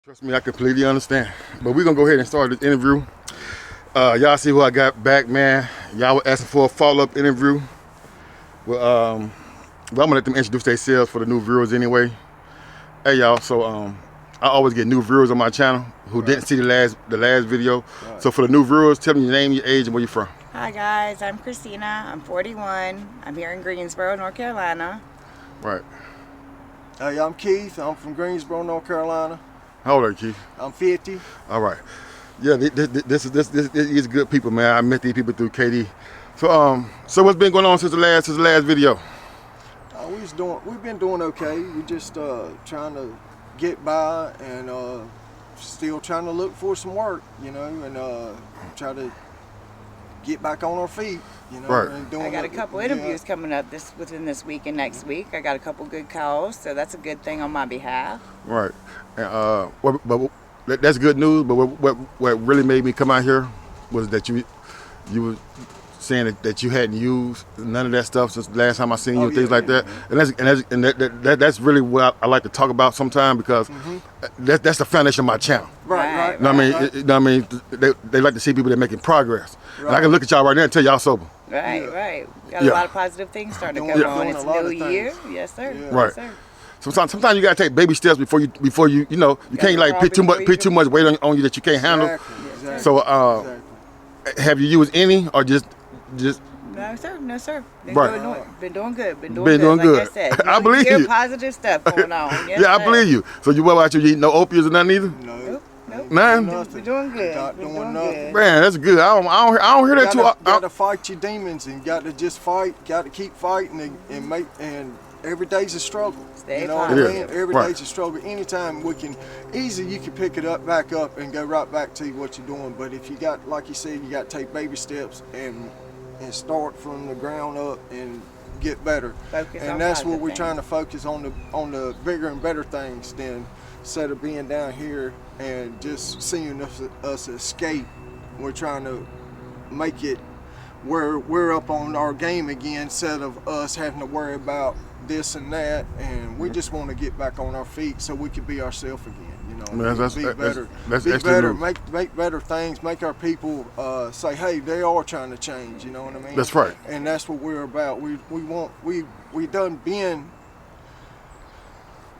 Trust me, I completely understand. But we're gonna go ahead and start this interview. Y'all see who I got back, man. Y'all were asking for a follow-up interview. Well, I'm gonna let them introduce themselves for the new viewers anyway. Hey y'all, so I always get new viewers on my channel who didn't see the last video. So for the new viewers, tell me your name, your age, and where you're from. Hi guys, I'm Christina. I'm 41. I'm here in Greensboro, North Carolina. Right. Hey, I'm Keith. I'm from Greensboro, North Carolina. How old are you, Keith? I'm 50. All right. Yeah, this is good people, man. I met these people through KD. So what's been going on since the last video? We've been doing okay. We just trying to get by and still trying to look for some work, you know, and try to get back on our feet, you know. Right. And I got a couple interviews coming up within this week and next week. I got a couple good calls, so that's a good thing on my behalf. Right. And but that's good news. But what really made me come out here was that you were saying that you hadn't used none of that stuff since the last time I seen you and things like that. And that's really what I like to talk about sometimes because that's the foundation of my channel. Right. You know what I mean? They like to see people that making progress. Right. And I can look at y'all right now and tell y'all sober. Right. Got a lot of positive things starting to go on. It's a new year. Yes, sir. Yeah. Right. Yes, sir. Sometimes you gotta take baby steps before you can't like put too much weight on you that you can't handle. Exactly. So have you used any or just No, sir. Been doing good. Been doing good. Like I said, I believe you. Positive stuff going on. Yes, yeah, I sir. believe you. So what about you? You eat no opiates or nothing either? No. None. We're doing good. Not We're doing doing nothing. good. Man, that's good. I don't hear that too. Got to fight your demons and got to just fight. Got to keep fighting and every day's a struggle. Stay you know what I positive. mean? Every day's a struggle. Anytime you can pick it back up and go right back to what you're doing. But if you got, like you said, you got to take baby steps and start from the ground up and get better. And that's what we're trying to focus on the bigger and better things than instead of being down here and just seeing us escape. We're trying to make it where we're up on our game again instead of us having to worry about this and that, and we just want to get back on our feet so we can be ourselves again, you know. Be better, make better things, make our people say, hey, they are trying to change, you know what I mean? That's right. And that's what we're about. We done been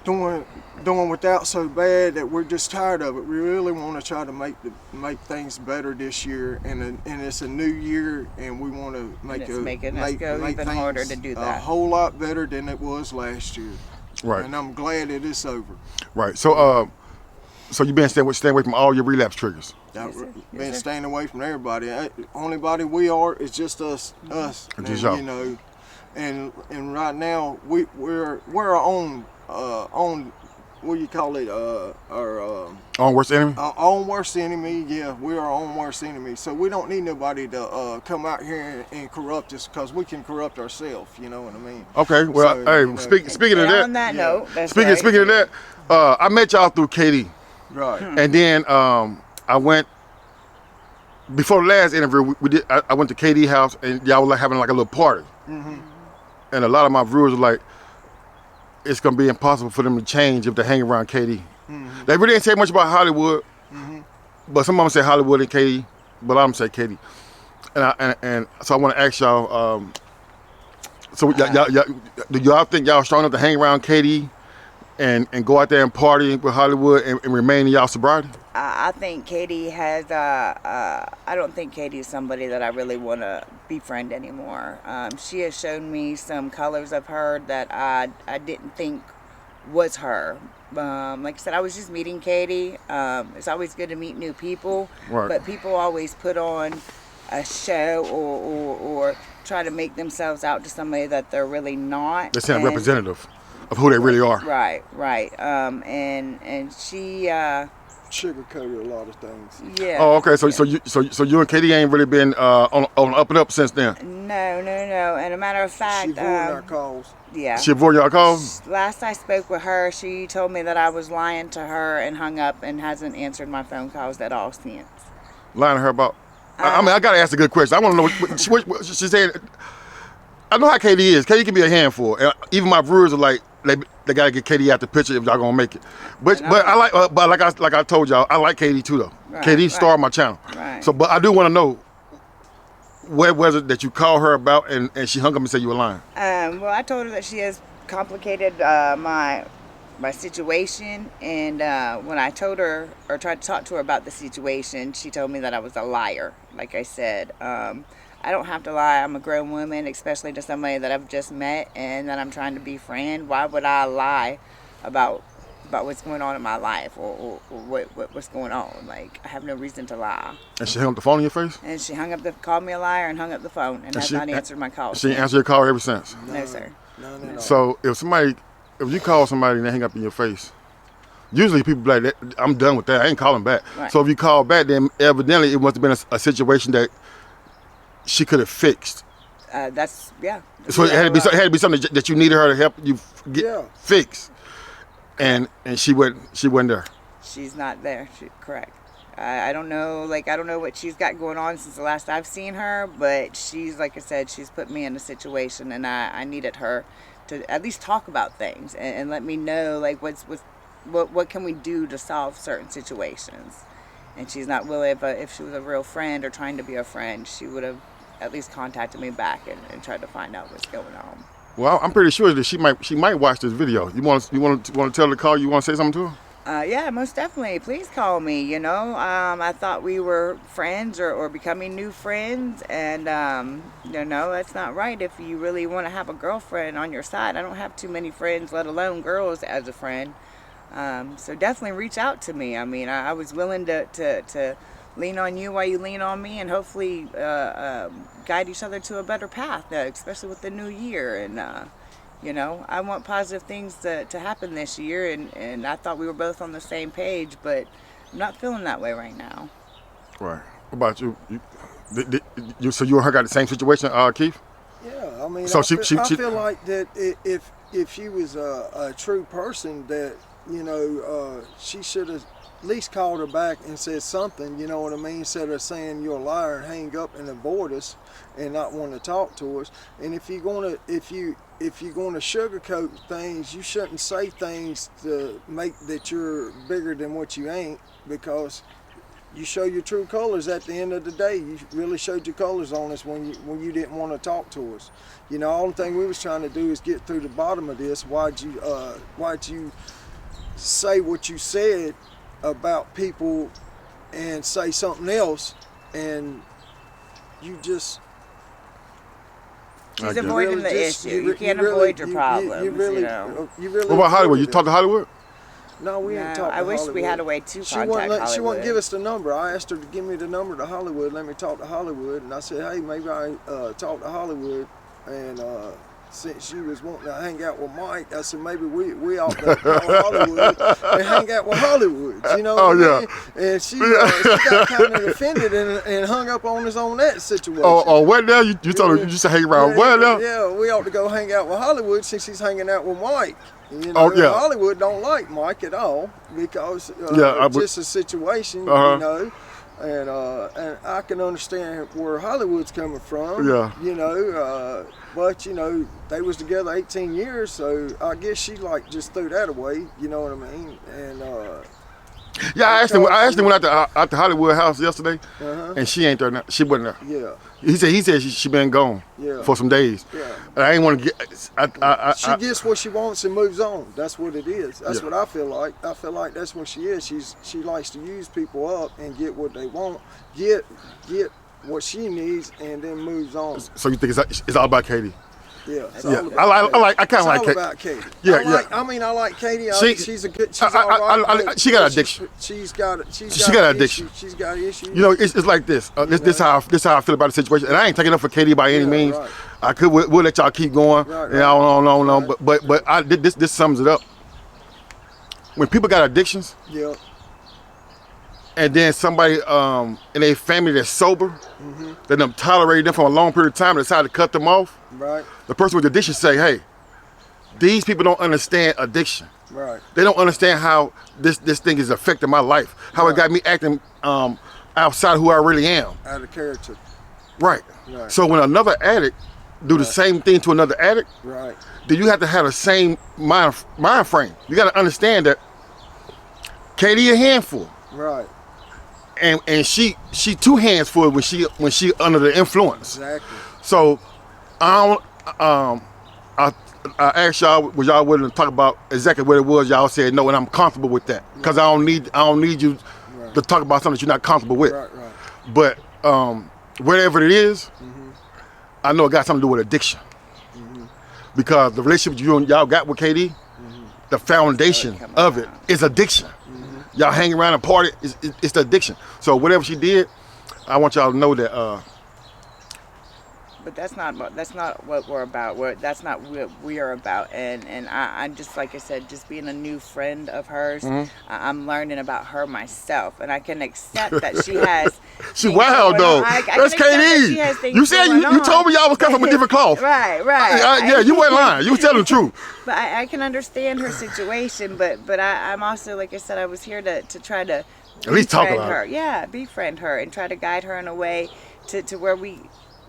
doing without so bad that we're just tired of it. We really want to try to make things better this year, and it's a new year, and we want to make even harder to do that. A whole lot better than it was last year. Right. And I'm glad it is over. Right. So you've been staying away from all your relapse triggers. Been staying away from everybody. Only body we are is just us. And just y'all. You know, and right now we're our own what do you call it? Our own worst enemy. Our own worst enemy. Yeah, we're our own worst enemy. So we don't need nobody to come out here and corrupt us, because we can corrupt ourselves. You know what I mean? Okay. Well, so, speaking of that. On that note, speaking of that, I met y'all through KD. Right. And then I went before the last interview. I went to KD house and y'all were like having like a little party. And a lot of my viewers were like, it's gonna be impossible for them to change if they hang around KD. They really didn't say much about Hollywood, but some of them say Hollywood and KD, but I'm say KD. And so I want to ask y'all. So do y'all think y'all strong enough to hang around KD and go out there and party with Hollywood and remain in y'all sobriety? I think Katie has. I don't think Katie is somebody that I really want to befriend anymore. She has shown me some colors of her that I didn't think was her. Like I said, I was just meeting Katie. It's always good to meet new people, but people always put on a show or try to make themselves out to somebody that they're really not. They sound representative of who they really are. Right. And she. Sugarcoated a lot of things. Yeah. Oh, okay. So you and Katie ain't really been on up and up since then. No. And a matter of fact, She avoided our calls. Yeah. She avoided your calls. Last I spoke with her, she told me that I was lying to her and hung up and hasn't answered my phone calls at all since. Lying to her about? I mean, I gotta ask a good question. I want to know what she said. I know how Katie is. Katie can be a handful. And even my viewers are like, they gotta get Katie out the picture if y'all gonna make it. But And but I like but like I told y'all, I like Katie too though. Right, Katie right. started my channel. Right. So but I do want to know what was it that you called her about and she hung up and said you were lying. Well, I told her that she has complicated my situation, and when I told her or tried to talk to her about the situation, she told me that I was a liar. Like I said, I don't have to lie. I'm a grown woman, especially to somebody that I've just met and that I'm trying to befriend. Why would I lie about what's going on in my life or what's going on? Like, I have no reason to lie. And she hung up the phone in your face? And she called me a liar and hung up the phone and has not answered my calls. She ain't answered your call ever since? No, sir. No. So if you call somebody and they hang up in your face, usually people be like, I'm done with that. I ain't calling back. Right. So if you call back, then evidently it must have been a situation that she could have fixed. Yeah. So it had to be something that you needed her to help you get fixed. And she wasn't there. She's not there. Correct. I don't know. I don't know what she's got going on since the last I've seen her. But she's, like I said, she's put me in a situation, and I needed her to at least talk about things and let me know what can we do to solve certain situations. And she's not willing. But if she was a real friend or trying to be a friend, she would have at least contacted me back and tried to find out what's going on. Well, I'm pretty sure that she might watch this video. You want to tell her to call? You want to say something to her? Yeah, most definitely. Please call me. You know, I thought we were friends or becoming new friends, and that's not right. If you really want to have a girlfriend on your side, I don't have too many friends, let alone girls as a friend. So definitely reach out to me. I mean, I was willing to lean on you while you lean on me, and hopefully guide each other to a better path, especially with the new year. And I want positive things to happen this year, and I thought we were both on the same page, but I'm not feeling that way right now. Right. What about you? So you and her got the same situation, Keith? Yeah, I mean, so I feel like that if she was a true person, that she should have at least called her back and said something, you know what I mean, instead of saying you're a liar and hang up and avoid us and not want to talk to us. And if you're gonna sugarcoat things, you shouldn't say things to make that you're bigger than what you ain't, because you show your true colors at the end of the day. You really showed your colors on us when you didn't want to talk to us. All the thing we was trying to do is get through the bottom of this. Why'd you say what you said about people and say something else, and you just... She's avoiding the issue. You can't avoid your problems. You really what about Hollywood? You talked to Hollywood? No, we ain't talked to I wish Hollywood. we had a way to contact Hollywood. She wouldn't give us the number. I asked her to give me the number to Hollywood, let me talk to Hollywood, and I said, hey, maybe I talk to Hollywood, and since she was wanting to hang out with Mike, I said maybe we ought to call Hollywood and hang out with Hollywood, you know? Oh, yeah. And she got kind of offended and hung up on us on that situation. What now? You told her you just hang around. What now? Yeah, we ought to go hang out with Hollywood since she's hanging out with Mike. Hollywood don't like Mike at all because just a situation, and I can understand where Hollywood's coming from. Yeah. But they was together 18 years, so I guess she just threw that away. You know what I mean? And I actually went out to Hollywood house yesterday, and she ain't there now. She wasn't there. Yeah. He said she been gone for some days. Yeah. And I ain't want to get. She gets what she wants and moves on. That's what it is. That's what I feel like. I feel like that's what she is. She likes to use people up and get what they want, get what she needs, and then moves on. So you think it's all about Katie? Yeah. I kind of like Katie. About Katie. Yeah. I like Katie. She's a good. She's she got addiction. She got addiction. She's got issues. It's like this. This how I feel about the situation, and I ain't taking up for Katie by any means. Right. We'll let y'all keep going. Right. No. But this sums it up. When people got addictions. Yeah. And then somebody in a family that's sober, that them tolerated them for a long period of time, and decide to cut them off. Right. The person with the addiction say, hey, these people don't understand addiction. Right. They don't understand how this thing is affecting my life, how it got me acting outside who I really am. Out of character. Right. So when another addict do the same thing to another addict, Right. then you have to have the same mind frame. You got to understand that Katie a handful, Right. and she two hands full when she under the influence. Exactly. So I don't I asked y'all, was y'all willing to talk about exactly what it was? Y'all said no, and I'm comfortable with that because I don't need you to talk about something that you're not comfortable with. Right. Right. But whatever it is, I know it got something to do with addiction. Because the relationship y'all got with KD, the foundation of it is addiction. Y'all hang around and party, it's the addiction. So whatever she did, I want y'all to know that. But that's not what we're about. That's not what we are about. And I just, like I said, just being a new friend of hers, I'm learning about her myself, and I can accept that she has. She wild though. That's KD. You said you told me y'all was cut from a different cloth. Right. Yeah, you weren't lying. You was telling the truth. But I can understand her situation. But I'm also, like I said, I was here to try to at least talk about her. it. Yeah, befriend her and try to guide her in a way to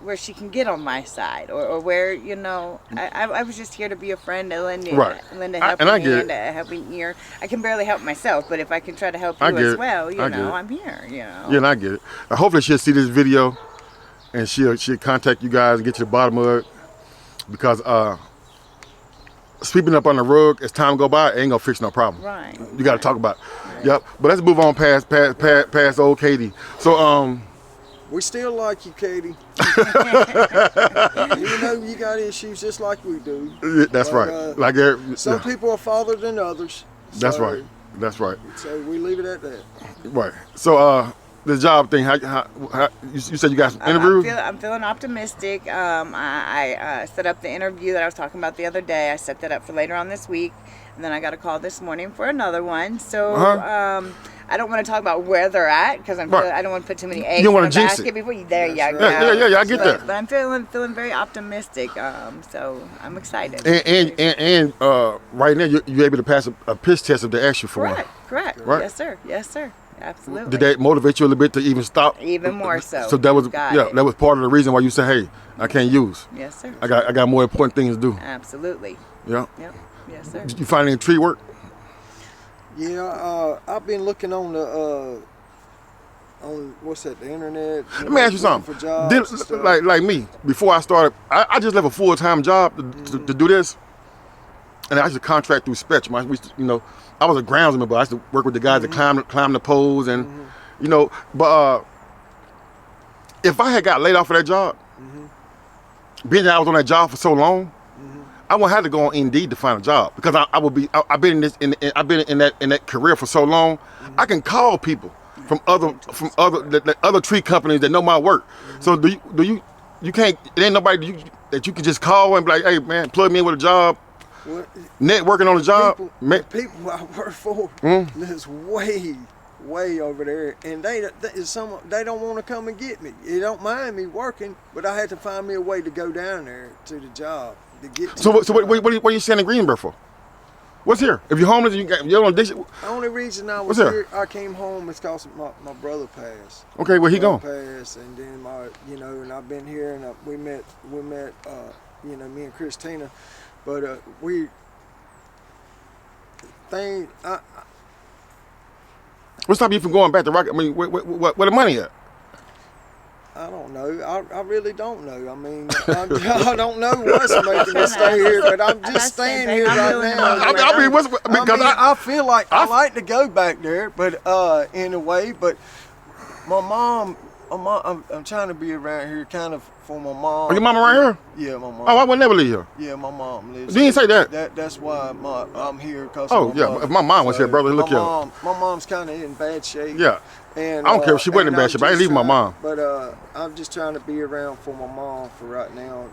where she can get on my side, or where, you know, I was just here to be a friend and lend a helping ear. I can barely help myself, but if I can try to help you as well, you know, I'm here, you know. Yeah, and I get it. Hopefully she'll see this video and she'll contact you guys and get to the bottom of it, because sweeping up on the rug as time go by ain't gonna fix no problem. Right. You gotta talk about it. Right. Yep. But let's move on past old Katie. So we still like you, Katie. Even though you got issues just like we do. That's right. Like some people are farther than others. That's right. That's right. So we leave it at that. Right. So the job thing. How you said you got some interviews? I'm feeling optimistic. I set up the interview that I was talking about the other day. I set that up for later on this week, and then I got a call this morning for another one. So. I don't want to talk about where they're at because I don't want to put too many eggs in the basket before you. There you go. Yeah, I get that. But I'm feeling very optimistic. So I'm excited. And right now you're able to pass a pitch test if they ask you for one. Correct. Right? Yes, sir. Absolutely. Did that motivate you a little bit to even stop? Even more so. So that was that was part of the reason why you said, "Hey, I can't use." Yes, sir. I got more important things to do. Absolutely. Yeah. Yep. Yes, sir. Did you find any tree work? Yeah, I've been looking on the the internet. Let me ask you something. Like me, before I started, I just left a full-time job to do this, and I used to contract through Spectrum. I was a groundsman, but I used to work with the guys that climb the poles, and but if I had got laid off of that job, being that I was on that job for so long, I won't have to go on Indeed to find a job, because I've been in that career for so long. I can call people from other tree companies that know my work. So you can't, there ain't nobody that you can just call and be like, hey man, plug me in with a job. Networking on the job. People I work for is way over there, and they don't want to come and get me. They don't mind me working, but I had to find me a way to go down there to the job. So what are you staying in Greenberg for? What's here? If you're homeless, you're on addiction. The only reason I was here, I came home is because my brother passed. Okay, where he gone? Passed, and then and I've been here, and we met, me and Christina, but What's stopping you from going back to Rock? I mean, where the money at? I don't know. I really don't know. I mean, I don't know what's making me stay here, but I'm just staying here right now. I feel like I like to go back there, but in a way. But my mom, I'm trying to be around here, kind of for my mom. Oh, your mom around here? Yeah, my mom. Oh, I would never leave here. Yeah, my mom lives. You didn't say that. That's why I'm here. Cause if my mom was here, brother, look here. My mom's kind of in bad shape. Yeah. And I don't care if she wasn't in bad shape. I ain't leaving my mom. But I'm just trying to be around for my mom for right now.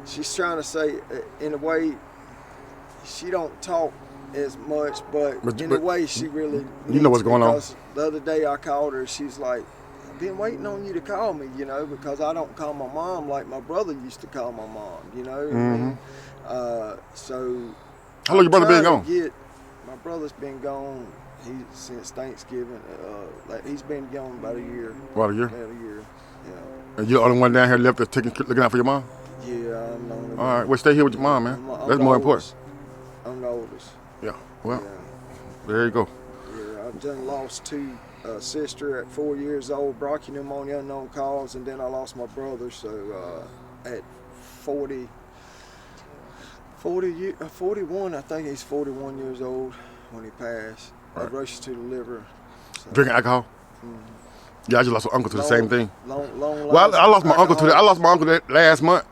She's trying to say, in a way, she don't talk as much, but in a way, she really. You know what's going on. The other day I called her. She's like, I've been waiting on you to call me, because I don't call my mom like my brother used to call my mom, So. How long your brother been gone? My brother's been gone. Since Thanksgiving, he's been gone about a year. About a year? About a year, yeah. And you're the only one down here left that's looking out for your mom? Yeah, I'm the only one. All right, well, stay here with your mom, man. I'm That's the more oldest. important. I'm the oldest. Yeah, well, Yeah. there you go. Yeah, I've done lost two sister at 4 years old, bronchiopneumonia, unknown cause, and then I lost my brother. So at 41, I think he's 41 years old when he passed. Right. Cirrhosis to the liver. So, Drinking alcohol? mhm. Yeah, I just lost my uncle to the same thing. Long Well, I lost my uncle to alcoholic. I lost my uncle that last month.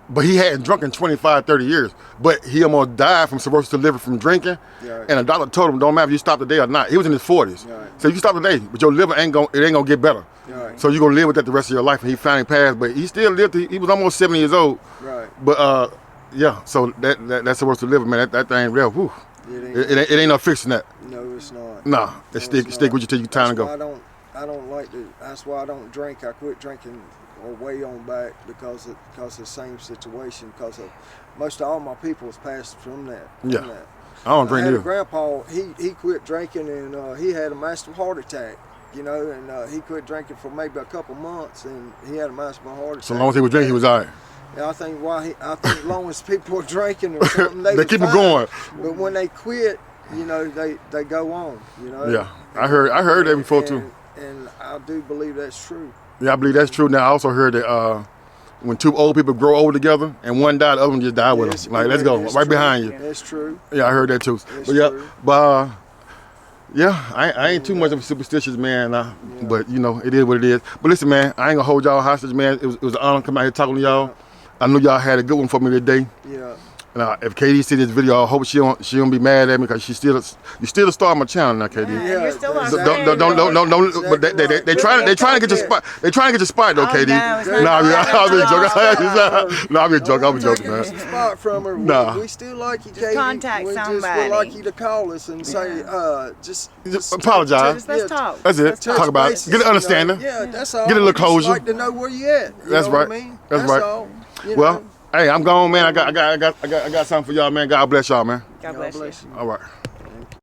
But he hadn't drunk in 25, 30 years. But he almost died from cirrhosis of the liver from drinking. Yeah. And the doctor told him, don't matter if you stop today or not. He was in his 40s. Right. So you can stop today, but your liver ain't gonna get better. Right. So you're gonna live with that the rest of your life. And he finally passed, but he still lived. He was almost 70 years old. Right. But yeah, so that's cirrhosis of the liver, man. That thing real. Whew. It ain't no fixing that. No, it's not. Nah, No, stick it's with not. you till you time to That's go. why I don't like to. That's why I don't drink. I quit drinking way on back because of the same situation. Because of most of all my people was passed from that. Yeah. From that. I don't drink I had a either. grandpa. He quit drinking and he had a massive heart attack. You know, and he quit drinking for maybe a couple months, and he had a massive heart attack. So long as he was drinking, he was all right. Yeah, I think as long as people are drinking or something, They was keep it fine. going. But when they quit, you know, they go on. You know. Yeah, I heard that before too. And I do believe that's true. Yeah, I believe that's true. Now I also heard that when two old people grow old together and one died, the other one just died with them. Like, let's go, That's right true. behind you. That's true. Yeah, I heard that too. That's But yeah, true. but yeah, I ain't too much of a superstitious man. But you know, it is what it is. But listen, man, I ain't gonna hold y'all hostage, man. It was an honor to come out here talking to y'all. I know y'all had a good one for me today. Yeah. And if Katie see this video, I hope she don't be mad at me because you still the star of my channel now, Katie. Yeah, you're still on Don't. But they trying to get your spot. They trying to get your spot though, Oh, Katie. no, it's not Nah, that. I'm joking. No, I'm joking. I'm joking, Taking man. the spot from her. Nah. We still like you, Katie. contact we just somebody. would like you to call us and say, just Apologize. Let's talk. That's it. Let's Talk about it. bases, Get an understanding. You know? Yeah, that's all. Get a little We just closure. like to know where you at. You That's know what right. I mean? That's right. All. You Well, know? hey, I'm gone, man. I got something for y'all, man. God bless y'all, man. God bless you. All right.